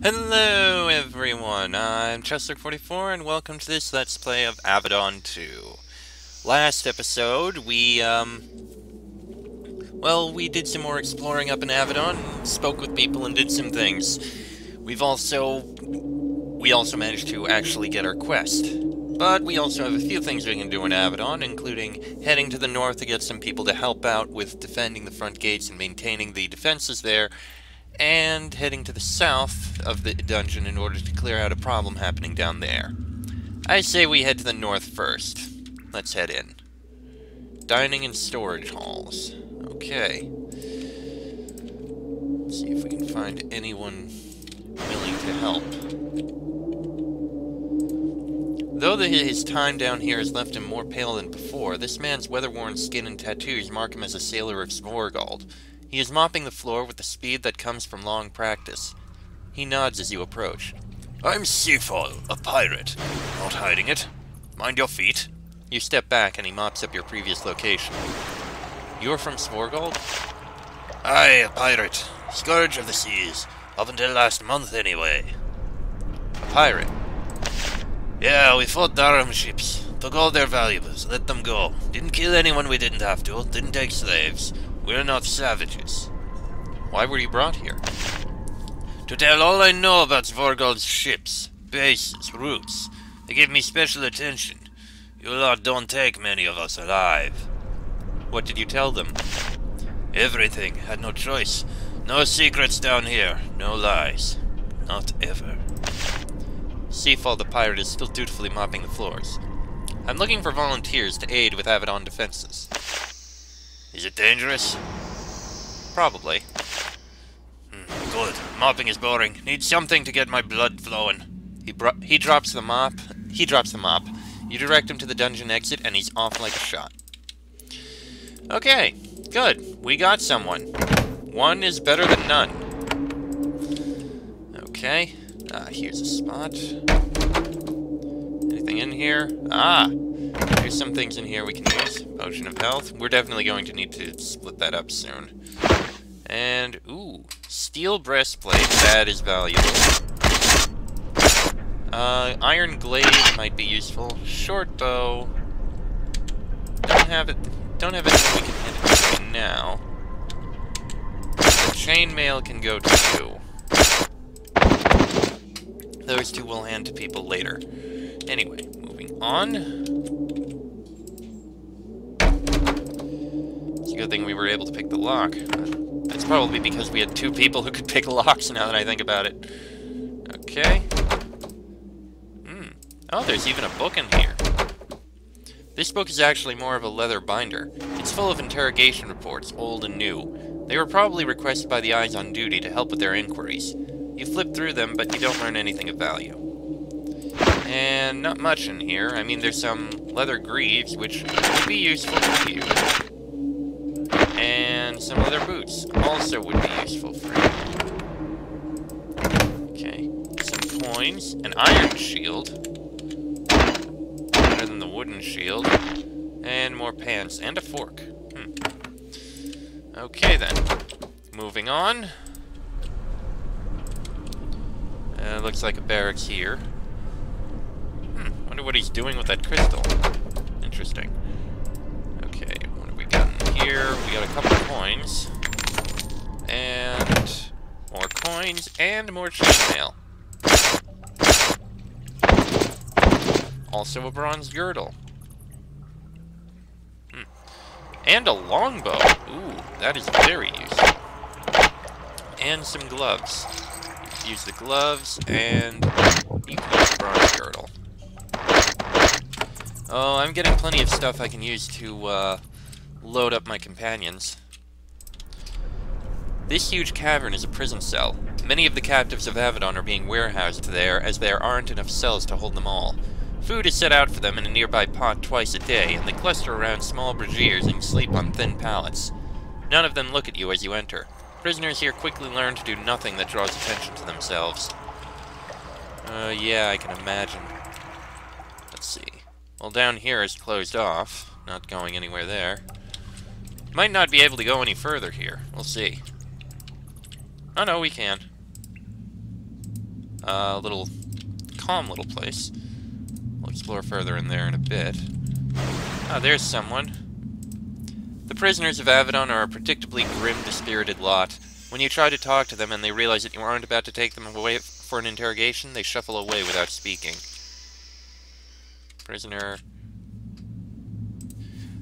Hello everyone, I'm Chester44 and welcome to this Let's Play of Avadon 2. Last episode, we did some more exploring up in Avadon, spoke with people and did some things. We also managed to actually get our quest. But we also have a few things we can do in Avadon, including heading to the north to get some people to help out with defending the front gates and maintaining the defenses there, and heading to the south of the dungeon in order to clear out a problem happening down there. I say we head to the north first. Let's head in. Dining and storage halls. Okay. Let's see if we can find anyone willing to help. Though his time down here has left him more pale than before, this man's weather-worn skin and tattoos mark him as a sailor of Svorgold. He is mopping the floor with the speed that comes from long practice. He nods as you approach. I'm Seafall, a pirate. Not hiding it. Mind your feet. You step back and he mops up your previous location. You're from Svorgold? Aye, a pirate. Scourge of the seas. Up until last month, anyway. A pirate? Yeah, we fought Durham ships. Took all their valuables, let them go. Didn't kill anyone we didn't have to. Didn't take slaves. We're not savages. Why were you brought here? To tell all I know about Svorgold's ships, bases, routes. They give me special attention. You lot don't take many of us alive. What did you tell them? Everything. Had no choice. No secrets down here. No lies. Not ever. Seafall the pirate is still dutifully mopping the floors. I'm looking for volunteers to aid with Avadon defenses. Is it dangerous? Probably. Good. Mopping is boring. Need something to get my blood flowing. He drops the mop. You direct him to the dungeon exit, and he's off like a shot. Okay, good. We got someone. One is better than none. Okay. Here's a spot. Anything in here? There's some things in here we can use. Potion of health. We're definitely going to need to split that up soon. And, steel breastplate. That is valuable. Iron glaive might be useful. Short bow. Don't have anything we can hit it right now. The chainmail can go too. Those two will hand to people later. Anyway, moving on. It's a good thing we were able to pick the lock. That's probably because we had two people who could pick locks now that I think about it. Okay. Oh, there's even a book in here. This book is actually more of a leather binder. It's full of interrogation reports, old and new. They were probably requested by the eyes on duty to help with their inquiries. You flip through them, but you don't learn anything of value. And not much in here. I mean, there's some leather greaves, which would be useful for you. And some leather boots also would be useful for you. Okay. Some coins. An iron shield. Better than the wooden shield. And more pants. And a fork. Okay, then. Moving on. Looks like a barracks here. Wonder what he's doing with that crystal. Interesting. Okay, what have we got in here? We got a couple of coins. And more coins, and more chainmail. Also a bronze girdle. And a longbow. Ooh, that is very useful. And some gloves. Use the gloves, and you can use the bronze girdle. Oh, I'm getting plenty of stuff I can use to load up my companions. This huge cavern is a prison cell. Many of the captives of Avadon are being warehoused there, as there aren't enough cells to hold them all. Food is set out for them in a nearby pot twice a day, and they cluster around small braziers and sleep on thin pallets. None of them look at you as you enter. Prisoners here quickly learn to do nothing that draws attention to themselves. Yeah, I can imagine. Let's see. Well, down here is closed off. Not going anywhere there. Might not be able to go any further here. We'll see. Oh no, we can. A little calm little place. We'll explore further in there in a bit. Ah, there's someone. The prisoners of Avadon are a predictably grim, dispirited lot. When you try to talk to them and they realize that you aren't about to take them away for an interrogation, they shuffle away without speaking. Prisoner.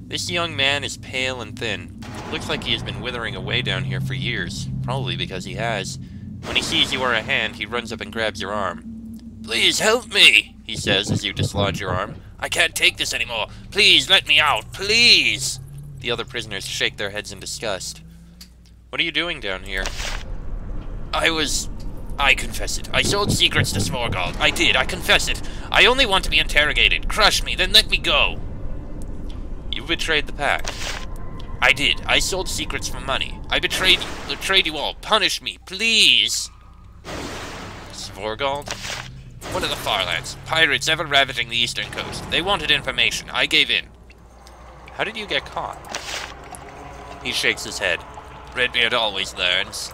This young man is pale and thin. Looks like he has been withering away down here for years. Probably because he has. When he sees you are a hand, he runs up and grabs your arm. Please help me, He says as you dislodge your arm. I can't take this anymore. Please let me out, please. The other prisoners shake their heads in disgust. What are you doing down here? I confess it. I sold secrets to Svorgold. I did, I confess it. I only want to be interrogated. Crush me, then let me go. You betrayed the pact. I did. I sold secrets for money. I betrayed you all. Punish me, please. Svorgold? One of the Farlands. Pirates ever ravaging the eastern coast. They wanted information. I gave in. How did you get caught? He shakes his head. Redbeard always learns.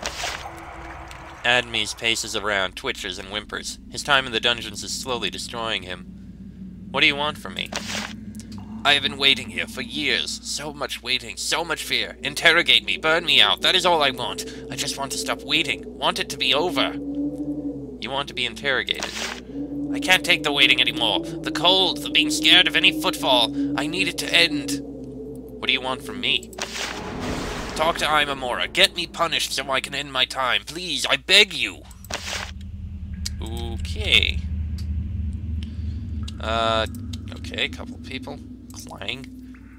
Admes paces around, twitches, and whimpers. His time in the dungeons is slowly destroying him. What do you want from me? I have been waiting here for years. So much waiting, so much fear. Interrogate me, burn me out. That is all I want. I just want to stop waiting. Want it to be over. You want to be interrogated. I can't take the waiting anymore. The cold, the being scared of any footfall. I need it to end. What do you want from me? Talk to Imamura. Get me punished so I can end my time. Please, I beg you. Okay. Okay, couple people. Clang.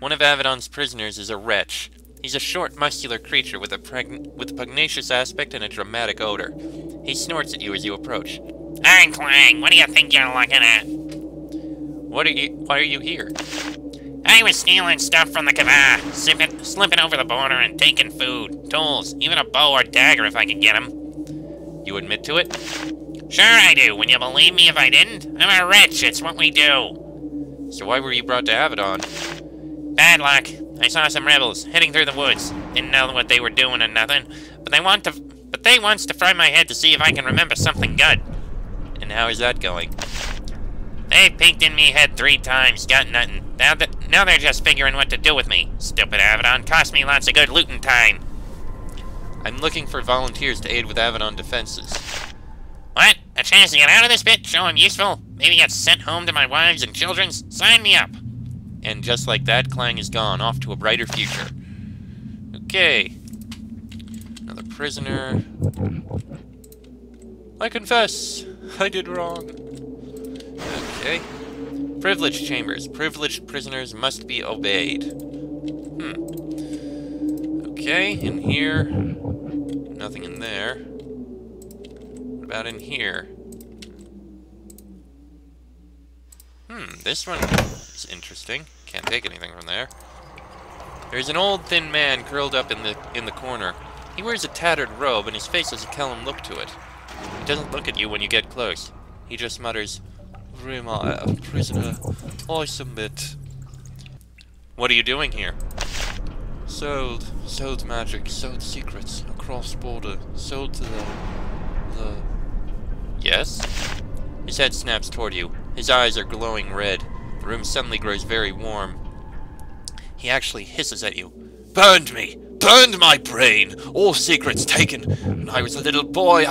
One of Avadon's prisoners is a wretch. He's a short, muscular creature with a pugnacious aspect and a dramatic odor. He snorts at you as you approach. Hey, Clang, what do you think you're looking at? Why are you here? I was stealing stuff from the Kava, slipping over the border and taking food, tools, even a bow or dagger if I could get them. You admit to it? Sure I do. Would you believe me if I didn't? I'm a wretch. It's what we do. So why were you brought to Avadon? Bad luck. I saw some rebels heading through the woods. Didn't know what they were doing or nothing, but they wants to fry my head to see if I can remember something good. And how is that going? They peeked in me head 3 times, got nothing. Now they're just figuring what to do with me. Stupid Avadon cost me lots of good looting time. I'm looking for volunteers to aid with Avadon defenses. What? A chance to get out of this bit? Show I'm useful? Maybe get sent home to my wives and children's? Sign me up. And just like that, Clang is gone, off to a brighter future. Okay. Another prisoner. I confess, I did wrong. Okay. Privileged chambers. Privileged prisoners must be obeyed. Okay, in here. Nothing in there. What about in here? This one is interesting. Can't take anything from there. There's an old thin man curled up in the corner. He wears a tattered robe and his face has a Kellum look to it. He doesn't look at you when you get close. He just mutters, "Rema, prisoner, I submit." What are you doing here? Sold magic, sold secrets, across border, sold to the... Yes? His head snaps toward you. His eyes are glowing red. The room suddenly grows very warm. He actually hisses at you. Burned me! Burned my brain! All secrets taken! When I was a little boy,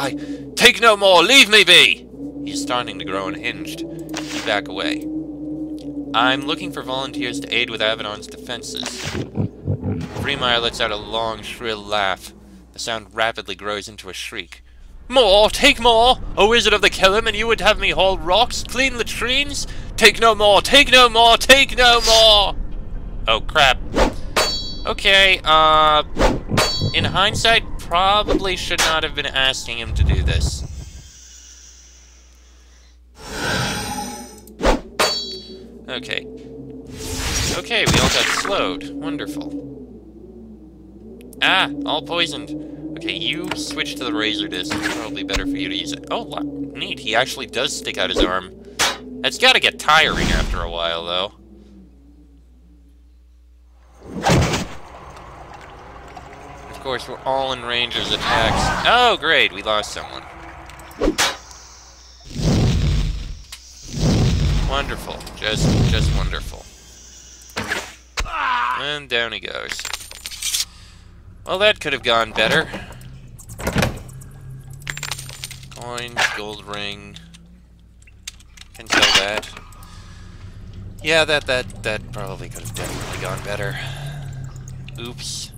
Take no more! Leave me be! He's starting to grow unhinged. You back away. I'm looking for volunteers to aid with Avadon's defenses. Freemeyer lets out a long, shrill laugh. The sound rapidly grows into a shriek. More! Take more! A wizard of the Kellum, and you would have me haul rocks, clean latrines? Take no more! Take no more! Take no more! Oh, crap. Okay, in hindsight, probably should not have been asking him to do this. Okay. Okay, we all got slowed. Wonderful. Ah, all poisoned. Okay, you switch to the razor disc. It's probably better for you to use it. Oh, neat. He actually does stick out his arm. That's gotta get tiring after a while, though. Of course, we're all in range of his attacks. Oh, great, we lost someone. Wonderful. Just wonderful. And down he goes. Well, that could have gone better. Coins, gold ring. Can sell that. Yeah, that probably could have definitely gone better. Oops.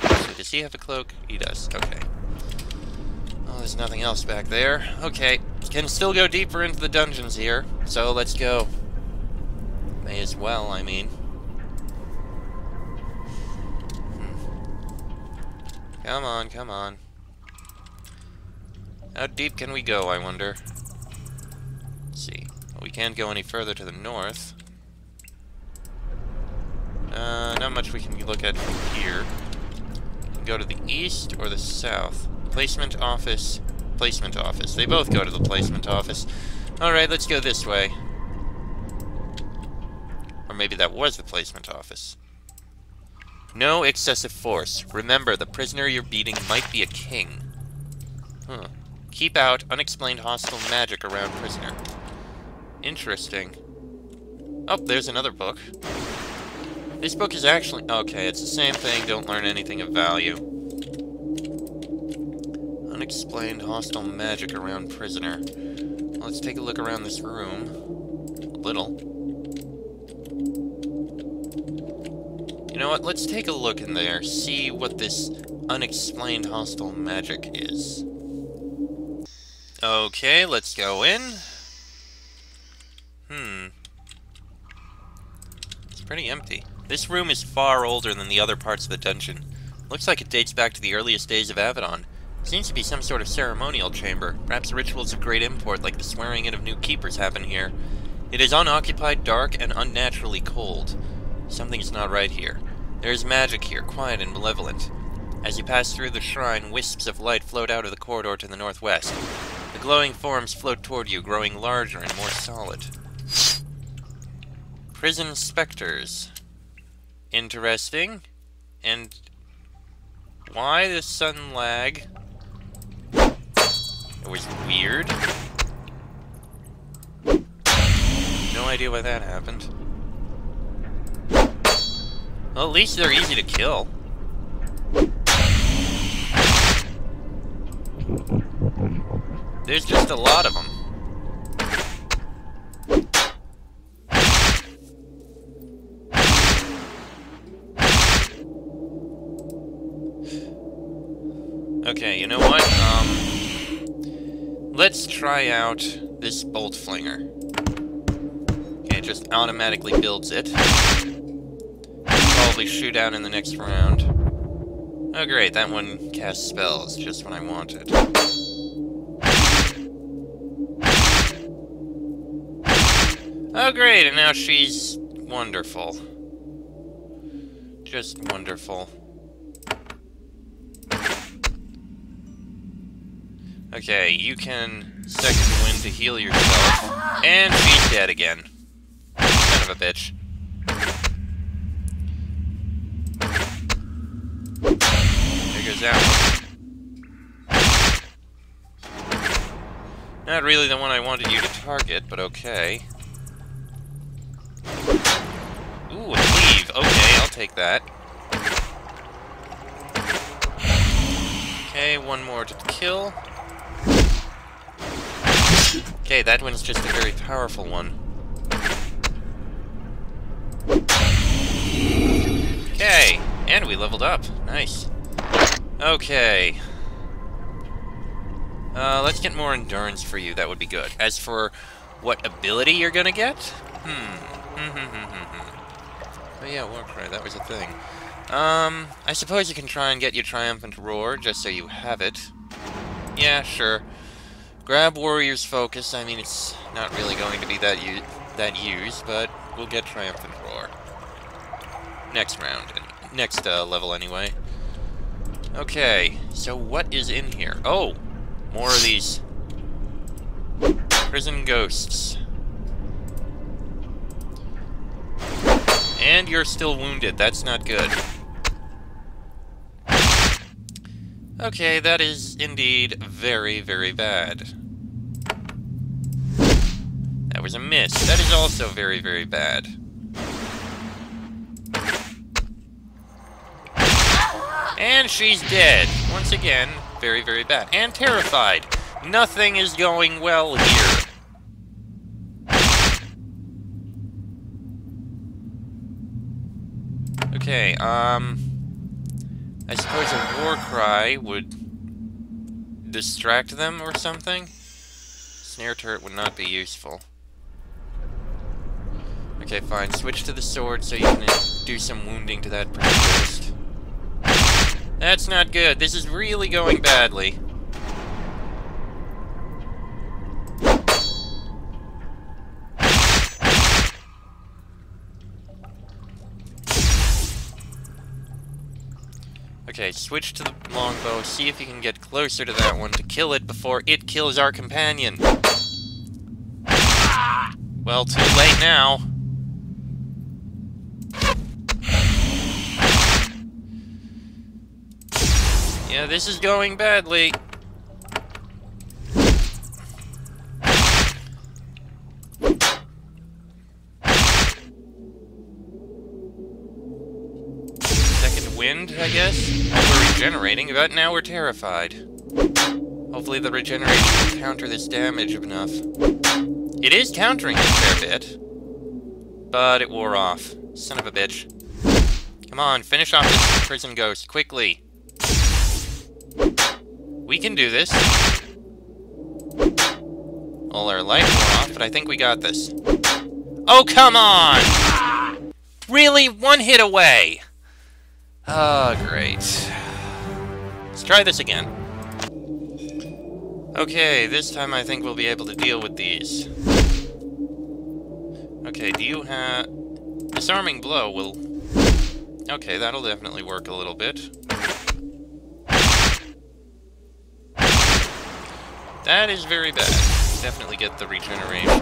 So does he have a cloak? He does. Okay. Oh, there's nothing else back there. Okay. Can still go deeper into the dungeons here. So let's go. May as well, I mean. Come on, come on. How deep can we go, I wonder? Let's see. Well, we can't go any further to the north. Not much we can look at from here. We can go to the east or the south. Placement office. Placement office. They both go to the placement office. Alright, let's go this way. Or maybe that was the placement office. No excessive force. Remember, the prisoner you're beating might be a king. Huh. Keep out unexplained hostile magic around prisoner. Interesting. Oh, there's another book. This book is actually... Okay, it's the same thing. Don't learn anything of value. Unexplained hostile magic around prisoner. Well, let's take a look around this room. A little. You know what? Let's take a look in there. See what this unexplained hostile magic is. Okay, let's go in. It's pretty empty. This room is far older than the other parts of the dungeon. Looks like it dates back to the earliest days of Avadon. Seems to be some sort of ceremonial chamber. Perhaps rituals of great import like the swearing in of new keepers happen here. It is unoccupied, dark, and unnaturally cold. Something's not right here. There is magic here, quiet and malevolent. As you pass through the shrine, wisps of light float out of the corridor to the northwest. The glowing forms float toward you, growing larger and more solid. Prison specters. Interesting. And why the sun lag? It was weird. No idea why that happened. Well, at least they're easy to kill. There's just a lot of them. Okay, you know what? Let's try out this bolt flinger. Okay, it just automatically builds it. Probably shoot out in the next round. Oh great, that one casts spells, just what I wanted. Oh great, and now she's wonderful. Just wonderful. Okay, you can second the wind to heal yourself. And she's dead again. Son of a bitch. There goes that one. Not really the one I wanted you to target, but okay. Ooh, a cleave. Okay, I'll take that. Okay, one more to kill. Okay, that one's just a very powerful one. Okay, and we leveled up. Nice. Okay. Let's get more endurance for you. That would be good. As for what ability you're gonna get? Oh yeah, Warcry, that was a thing. I suppose you can try and get your Triumphant Roar, just so you have it. Yeah, sure. Grab Warrior's Focus. I mean, it's not really going to be that used, but we'll get Triumphant Roar. Next round. Next level, anyway. Okay, so what is in here? Oh! More of these. Prison ghosts. And you're still wounded. That's not good. Okay, that is indeed very, very bad. was a miss. That is also very, very bad. And she's dead. Once again, very, very bad. And terrified. Nothing is going well here. Okay, I suppose a war cry would distract them or something? Snare turret would not be useful. Okay, fine. Switch to the sword so you can do some wounding to that ghost. That's not good. This is really going badly. Okay, switch to the longbow, see if you can get closer to that one to kill it before it kills our companion. Well, too late now. Yeah, this is going badly. Wind, I guess? We're regenerating, but now we're terrified. Hopefully the regeneration will counter this damage enough. It is countering it a fair bit. But it wore off. Son of a bitch. Come on, finish off this prison ghost, quickly. We can do this. All our light wore off, but I think we got this. Oh, come on! Really? One hit away! Oh, great. Let's try this again. Okay, this time I think we'll be able to deal with these. Okay, do you have... Disarming blow will... Okay, that'll definitely work a little bit. That is very bad. Definitely get the regeneration.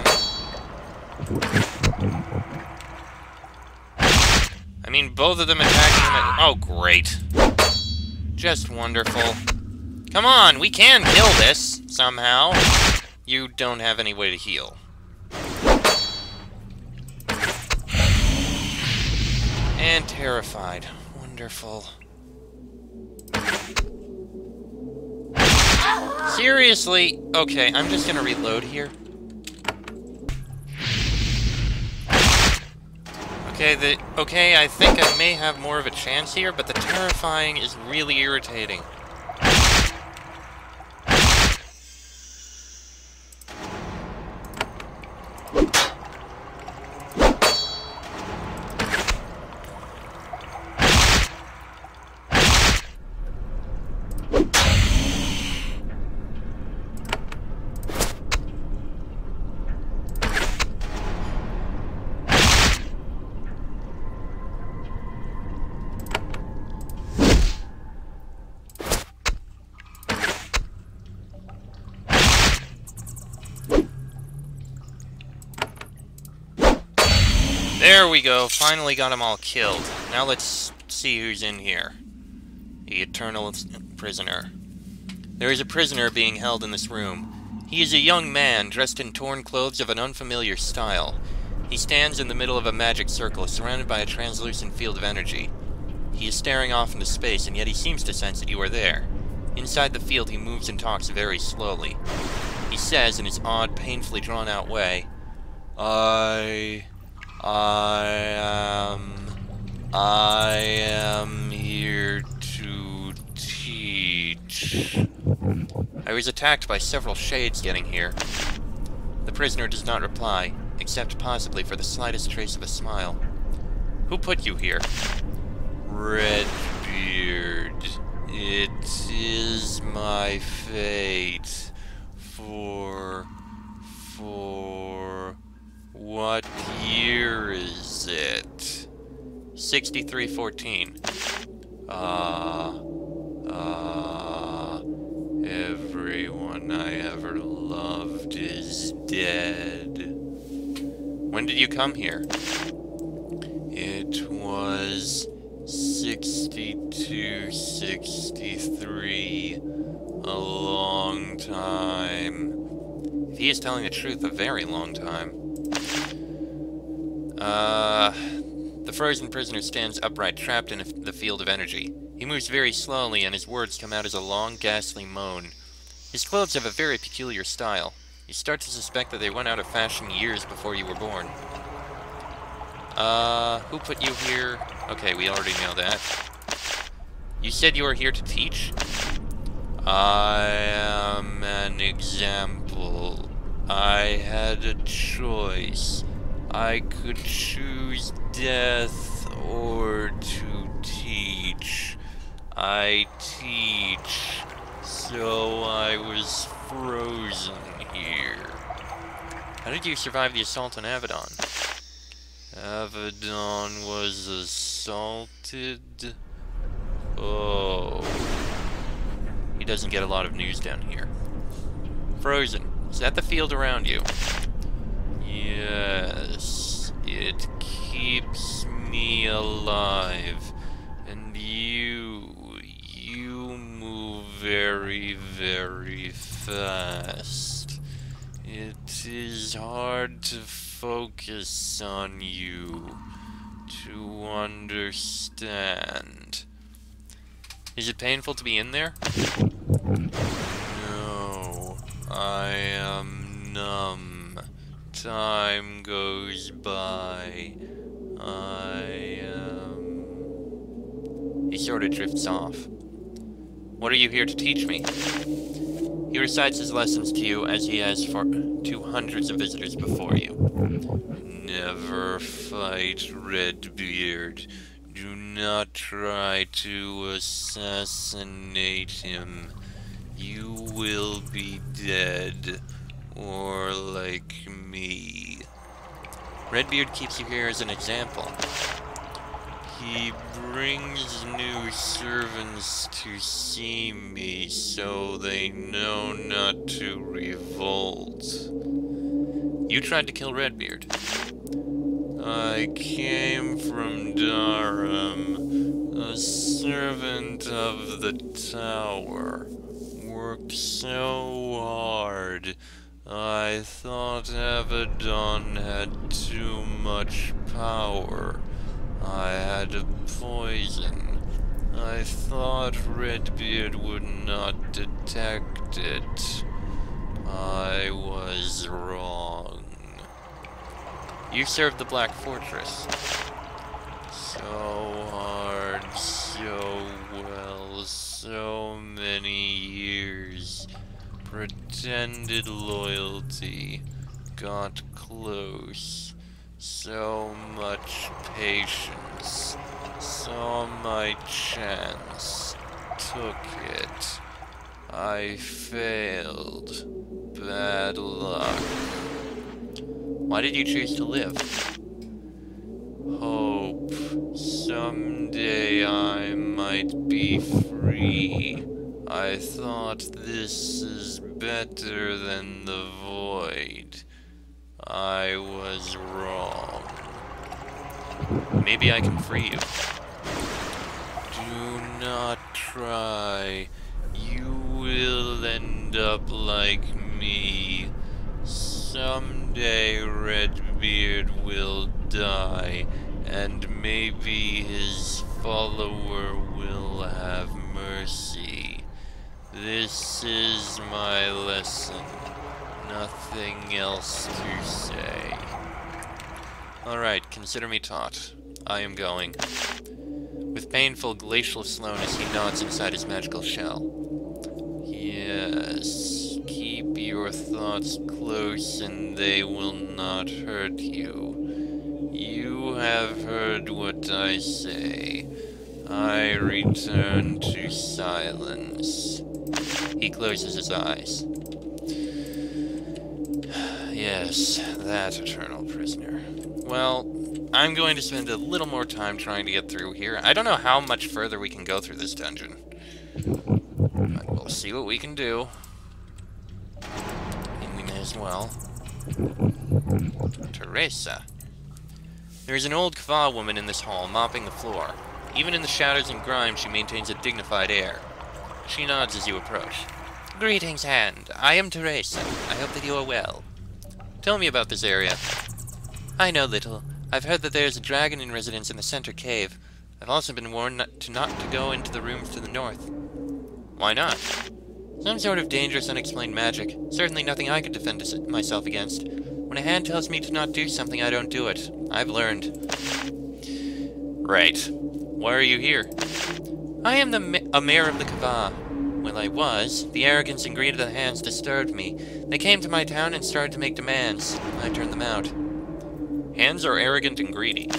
I mean, both of them attacking him at... Oh, great. Just wonderful. Come on, we can kill this, somehow. You don't have any way to heal. And terrified. Wonderful. Seriously? Okay, I'm just gonna reload here. Okay, I think I may have more of a chance here, but the terrifying is really irritating. There we go, finally got them all killed. Now let's see who's in here. The Eternal Prisoner. There is a prisoner being held in this room. He is a young man, dressed in torn clothes of an unfamiliar style. He stands in the middle of a magic circle, surrounded by a translucent field of energy. He is staring off into space, and yet he seems to sense that you are there. Inside the field, he moves and talks very slowly. He says, in his odd, painfully drawn-out way, I am here to teach. I was attacked by several shades getting here. The prisoner does not reply, except possibly for the slightest trace of a smile. Who put you here? Redbeard. It is my fate. For what year is it? 6314. Everyone I ever loved is dead. When did you come here? It was 6263. A long time. If he is telling the truth, a very long time. The frozen prisoner stands upright, trapped in the field of energy. He moves very slowly, and his words come out as a long, ghastly moan. His clothes have a very peculiar style. You start to suspect that they went out of fashion years before you were born. Who put you here? Okay, we already know that. You said you were here to teach? I am an example. I had a choice. I could choose death or to teach. I teach, so I was frozen here. How did you survive the assault on Avadon? Avadon was assaulted? Oh. He doesn't get a lot of news down here. Frozen. Is that the field around you? Yes. It keeps me alive. And you move very, very fast. It is hard to focus on you, to understand. Is it painful to be in there? No, I am numb. Time goes by. He sort of drifts off. What are you here to teach me? He recites his lessons to you as he has to hundreds of visitors before you. Never fight Redbeard. Do not try to assassinate him. You will be dead, or like me. Redbeard keeps you here as an example. He brings new servants to see me, so they know not to revolt. You tried to kill Redbeard. I came from Durham, a servant of the tower. Worked so hard. I thought Avadon had too much power. I had a poison. I thought Redbeard would not detect it. I was wrong. You served the Black Fortress. So hard, so well, so many years. Pretended loyalty. Got close. So much patience. Saw my chance. Took it. I failed. Bad luck. Why did you choose to live? Hope. Someday I might be free. I thought this is better than the void. I was wrong. Maybe I can free you. Do not try. You will end up like me. Someday Redbeard will die, and maybe his follower will have mercy. This is my lesson. Nothing else to say. Alright, consider me taught. I am going. With painful glacial slowness, he nods inside his magical shell. Yes, keep your thoughts close and they will not hurt you. You have heard what I say. I return to silence. He closes his eyes. Yes, that eternal prisoner. Well, I'm going to spend a little more time trying to get through here. I don't know how much further we can go through this dungeon. But we'll see what we can do. And we may as well. Teresa. There's an old Kva woman in this hall, mopping the floor. Even in the shadows and grime, she maintains a dignified air. She nods as you approach. Greetings, Hand. I am Teresa. I hope that you are well. Tell me about this area. I know little. I've heard that there's a dragon in residence in the center cave. I've also been warned not to go into the rooms to the north. Why not? Some sort of dangerous, unexplained magic. Certainly nothing I could defend myself against. When a hand tells me to not do something, I don't do it. I've learned. Right. Why are you here? I am a mayor of the Kava. Well, I was. The arrogance and greed of the hands disturbed me. They came to my town and started to make demands. I turned them out. Hands are arrogant and greedy.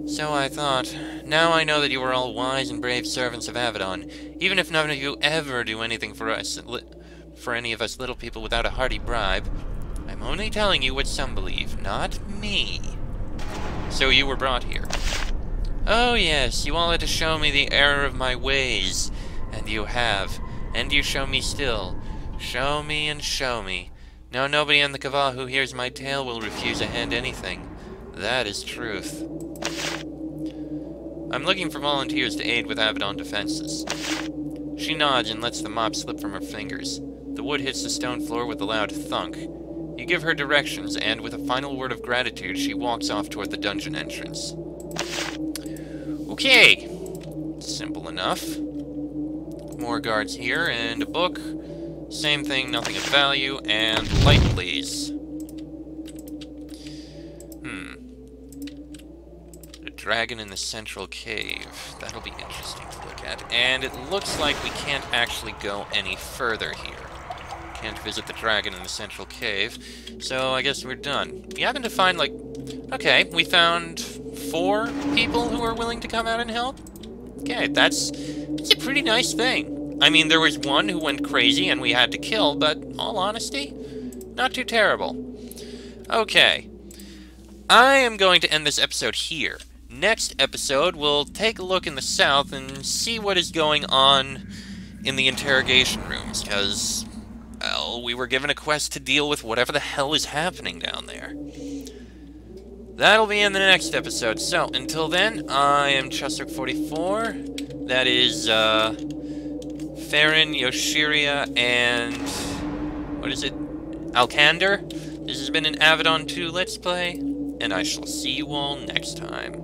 So I thought. Now I know that you are all wise and brave servants of Avadon. Even if none of you ever do anything for us, for any of us little people without a hearty bribe, I'm only telling you what some believe, not me. So you were brought here. Oh yes, you all had to show me the error of my ways. And you have. And you show me still. Show me and show me. Now nobody in the Kava who hears my tale will refuse a hand anything. That is truth. I'm looking for volunteers to aid with Avadon defenses. She nods and lets the mop slip from her fingers. The wood hits the stone floor with a loud thunk. You give her directions, and with a final word of gratitude, she walks off toward the dungeon entrance. Okay. Simple enough. More guards here, and a book. Same thing, nothing of value, and light, please. The dragon in the central cave. That'll be interesting to look at. And it looks like we can't actually go any further here. Can't visit the dragon in the central cave, so I guess we're done. We happen to find, like... Okay, we found 4 people who are willing to come out and help. Okay, that's a pretty nice thing. I mean, there was one who went crazy and we had to kill, but all honesty, not too terrible. Okay, I am going to end this episode here. Next episode, we'll take a look in the south and see what is going on in the interrogation rooms, because, well, we were given a quest to deal with whatever the hell is happening down there. That'll be in the next episode. So, until then, I am Chusser44. That is, Farron, Yoshiria, and... what is it? Alkander. This has been an Avadon 2 Let's Play, and I shall see you all next time.